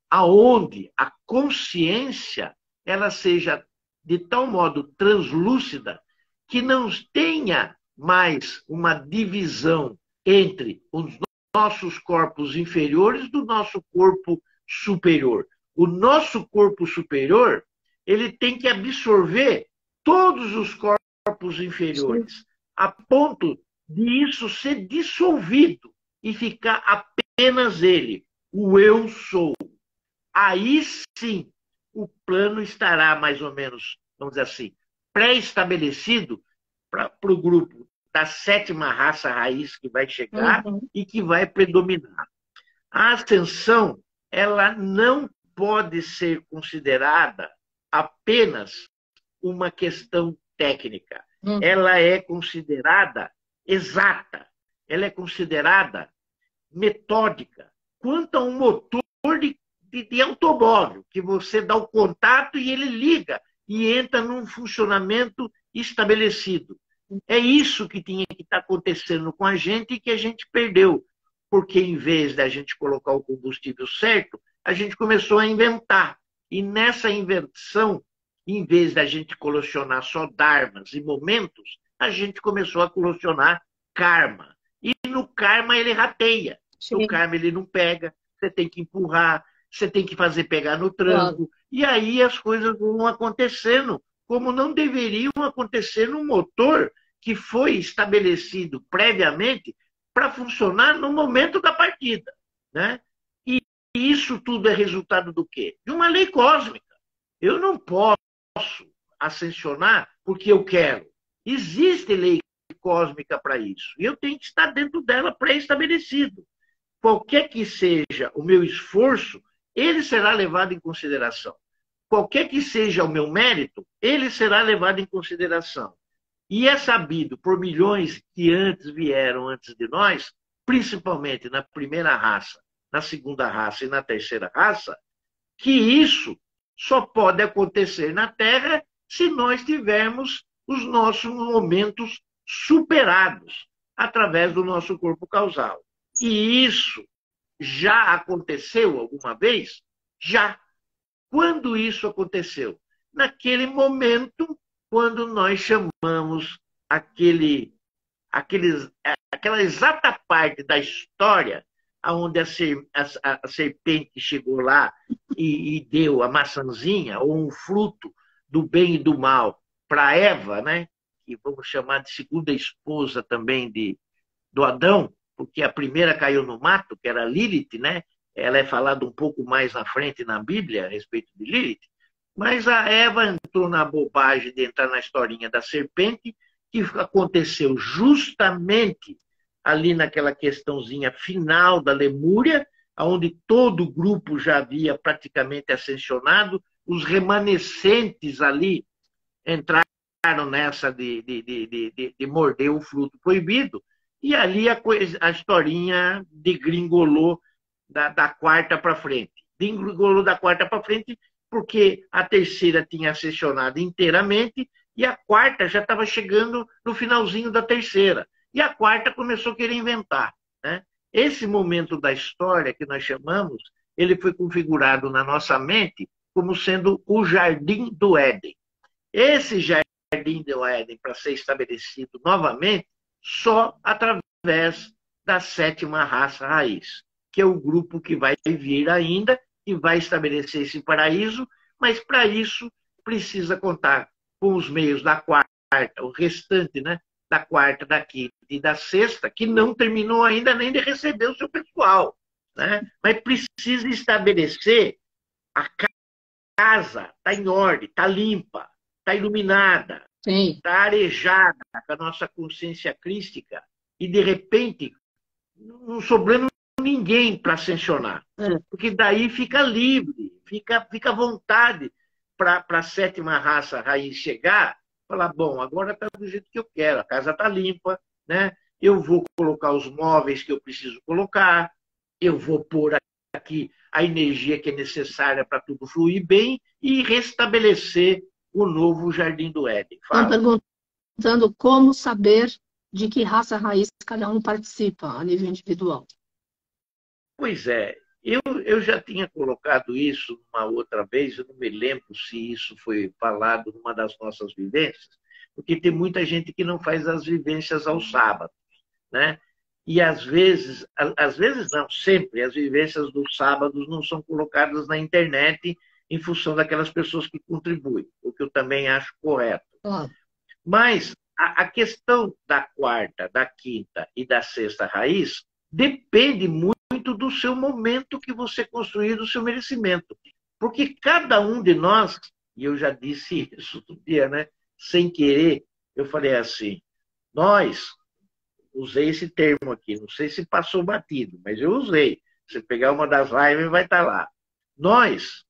aonde a consciência ela seja de tal modo translúcida que não tenha mais uma divisão entre os nossos corpos inferiores do nosso corpo superior. O nosso corpo superior ele tem que absorver todos os corpos inferiores, a ponto de isso ser dissolvido e ficar apenas ele, o eu sou. Aí sim, o plano estará mais ou menos, vamos dizer assim, pré-estabelecido para o grupo da sétima raça raiz que vai chegar e que vai predominar. A ascensão, ela não pode ser considerada apenas uma questão técnica. Ela é considerada exata, ela é considerada metódica, quanto a um motor de automóvel, que você dá o contato e ele liga e entra num funcionamento estabelecido. É isso que tinha que estar acontecendo com a gente e que a gente perdeu. Porque em vez da gente colocar o combustível certo, a gente começou a inventar. E nessa invenção, em vez da gente colecionar só dharmas e momentos, a gente começou a colecionar karma. E no karma ele rateia. No Sim, karma ele não pega, você tem que empurrar, você tem que fazer pegar no claro. tranco. E aí as coisas vão acontecendo como não deveriam acontecer num motor que foi estabelecido previamente para funcionar no momento da partida. Né? E isso tudo é resultado do quê? De uma lei cósmica. Eu não posso ascensionar porque eu quero. Existe lei cósmica para isso. E eu tenho que estar dentro dela pré-estabelecido. Qualquer que seja o meu esforço, ele será levado em consideração. Qualquer que seja o meu mérito, ele será levado em consideração. E é sabido por milhões que antes vieram antes de nós, principalmente na primeira raça, na segunda raça e na terceira raça, que isso só pode acontecer na Terra se nós tivermos os nossos momentos superados através do nosso corpo causal. E isso já aconteceu alguma vez? Já. Quando isso aconteceu? Naquele momento, quando nós chamamos aquele, aquela exata parte da história onde a serpente chegou lá e deu a maçãzinha, ou um fruto do bem e do mal, para Eva, né? Que vamos chamar de segunda esposa também do Adão, porque a primeira caiu no mato, que era Lilith, né? Ela é falada um pouco mais na frente na Bíblia a respeito de Lilith, mas a Eva entrou na bobagem de entrar na historinha da serpente, que aconteceu justamente ali naquela questãozinha final da Lemúria, onde todo o grupo já havia praticamente ascensionado, os remanescentes ali entraram nessa de morder o fruto proibido, e ali a historinha degringolou da quarta para frente. Degringolou da quarta para frente porque a terceira tinha ascensionado inteiramente e a quarta já estava chegando no finalzinho da terceira. E a quarta começou a querer inventar. Né? Esse momento da história que nós chamamos, ele foi configurado na nossa mente como sendo o Jardim do Éden. Esse Jardim do Éden, para ser estabelecido novamente, só através da sétima raça raiz, que é o grupo que vai vir ainda e vai estabelecer esse paraíso, mas para isso precisa contar com os meios da quarta, o restante, né? Da quarta, da quinta e da sexta, que não terminou ainda nem de receber o seu pessoal. Né? Mas precisa estabelecer a casa, está em ordem, está limpa, está iluminada, Sim. está arejada com a nossa consciência crística e, de repente, não sobrando ninguém para sancionar. É. Porque daí fica livre, fica à vontade para a sétima raça raiz chegar, falar, bom, agora está do jeito que eu quero, a casa está limpa, né? Eu vou colocar os móveis que eu preciso colocar, eu vou pôr aqui a energia que é necessária para tudo fluir bem e restabelecer o novo Jardim do Éden. Estão Fala. perguntando como saber de que raça raiz cada um participa a nível individual. Pois é, eu já tinha colocado isso uma outra vez, eu não me lembro se isso foi falado numa das nossas vivências, porque tem muita gente que não faz as vivências aos sábados, né? E às vezes não, sempre, as vivências dos sábados não são colocadas na internet em função daquelas pessoas que contribuem, o que eu também acho correto. Ah, Mas a questão da quarta, da quinta e da sexta raiz depende muito do seu momento que você construir, do seu merecimento. Porque cada um de nós, e eu já disse isso outro dia, né? Sem querer, eu falei assim, nós, usei esse termo aqui, não sei se passou batido, mas eu usei. Você pegar uma das lives, vai estar lá. Nós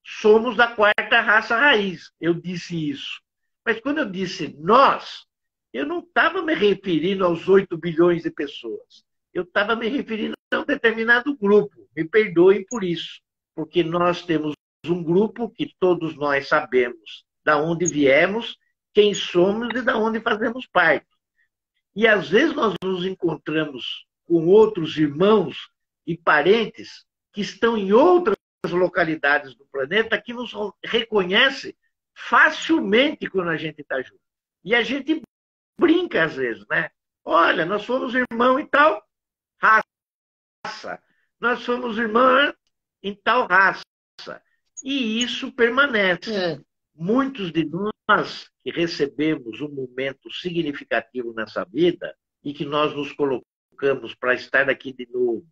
somos da quarta raça raiz. Eu disse isso. Mas quando eu disse nós, eu não estava me referindo aos 8 bilhões de pessoas. Eu estava me referindo a um determinado grupo. Me perdoem por isso. Porque nós temos um grupo que todos nós sabemos de onde viemos quem somos e da onde fazemos parte. E às vezes nós nos encontramos com outros irmãos e parentes que estão em outras localidades do planeta que nos reconhecem facilmente quando a gente está junto. E a gente brinca às vezes, né? Olha, nós somos irmãos em tal raça. Nós somos irmãos em tal raça. E isso permanece. Muitos de nós que recebemos um momento significativo nessa vida e que nós nos colocamos para estar aqui de novo,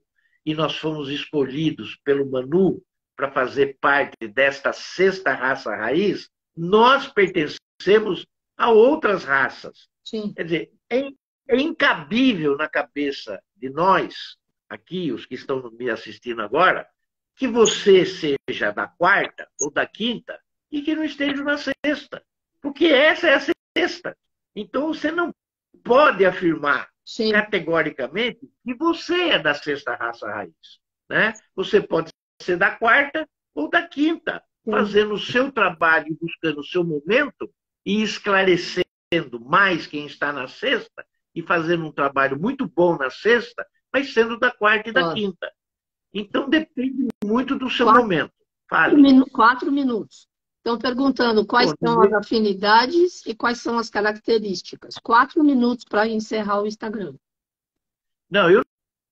e nós fomos escolhidos pelo Manu para fazer parte desta sexta raça raiz, nós pertencemos a outras raças. Sim. Quer dizer, é incabível na cabeça de nós, aqui, os que estão me assistindo agora, que você seja da quarta ou da quinta e que não esteja na sexta. Porque essa é a sexta. Então, você não pode afirmar categoricamente que você é da sexta raça raiz. Né? Você pode ser da quarta ou da quinta, fazendo o seu trabalho, buscando o seu momento e esclarecendo mais quem está na sexta e fazendo um trabalho muito bom na sexta, mas sendo da quarta e da quinta. Então, depende muito do seu momento. Fale. 4 minutos. Estão perguntando quais são as afinidades e quais são as características. 4 minutos para encerrar o Instagram. Não, eu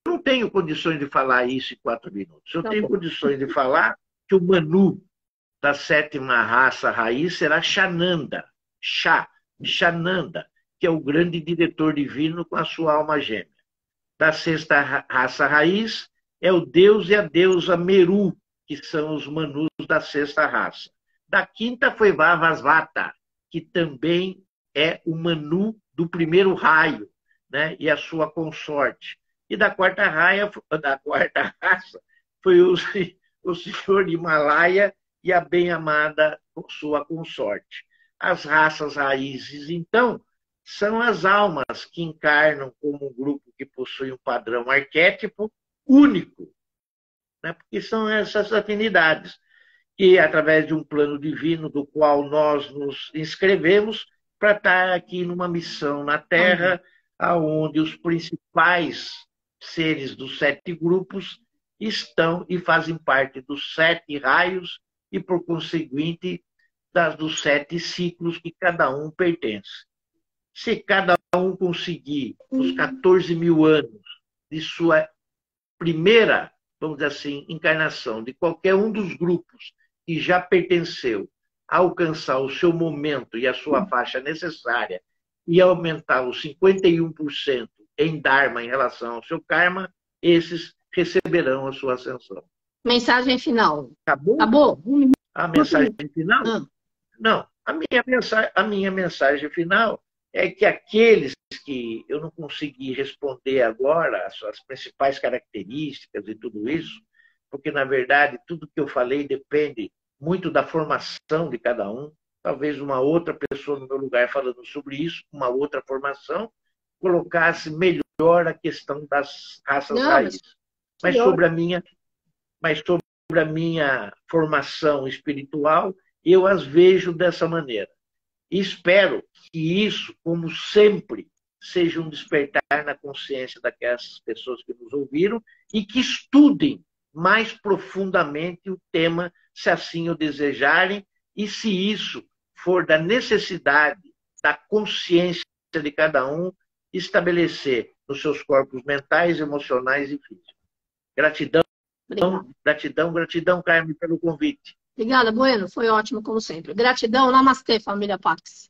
não tenho condições de falar isso em 4 minutos. Eu tenho condições de falar que o Manu da sétima raça raiz será Xananda. Xananda, que é o grande diretor divino com a sua alma gêmea. Da sexta raça raiz é o deus e a deusa Meru, que são os Manus da sexta raça. Da quinta foi Vavasvata, que também é o Manu do primeiro raio, né? E a sua consorte. E da quarta raça foi o senhor Himalaia e a bem-amada sua consorte. As raças raízes, então, são as almas que encarnam como um grupo que possui um padrão arquétipo único, né? Porque são essas afinidades que, através de um plano divino do qual nós nos inscrevemos para estar aqui numa missão na Terra, onde os principais seres dos 7 grupos estão e fazem parte dos 7 raios e, por conseguinte, dos 7 ciclos que cada um pertence. Se cada um conseguir, os 14 mil anos de sua primeira, vamos dizer assim, encarnação, de qualquer um dos grupos que já pertenceu, a alcançar o seu momento e a sua faixa necessária e aumentar os 51% em Dharma em relação ao seu karma, esses receberão a sua ascensão. Mensagem final. Acabou? Acabou? A mensagem final? Não. A minha mensagem final é que aqueles que eu não consegui responder agora, as suas principais características e tudo isso, porque, na verdade, tudo que eu falei depende muito da formação de cada um. Talvez uma outra pessoa no meu lugar falando sobre isso, uma outra formação, colocasse melhor a questão das raças raízes. Mas sobre a minha formação espiritual, eu as vejo dessa maneira. E espero que isso, como sempre, seja um despertar na consciência daquelas pessoas que nos ouviram e que estudem mais profundamente o tema, se assim o desejarem, e se isso for da necessidade, da consciência de cada um, estabelecer nos seus corpos mentais, emocionais e físicos. Gratidão, gratidão, Carmen, pelo convite. Obrigada, Bueno. Foi ótimo, como sempre. Gratidão. Namastê, família Pax.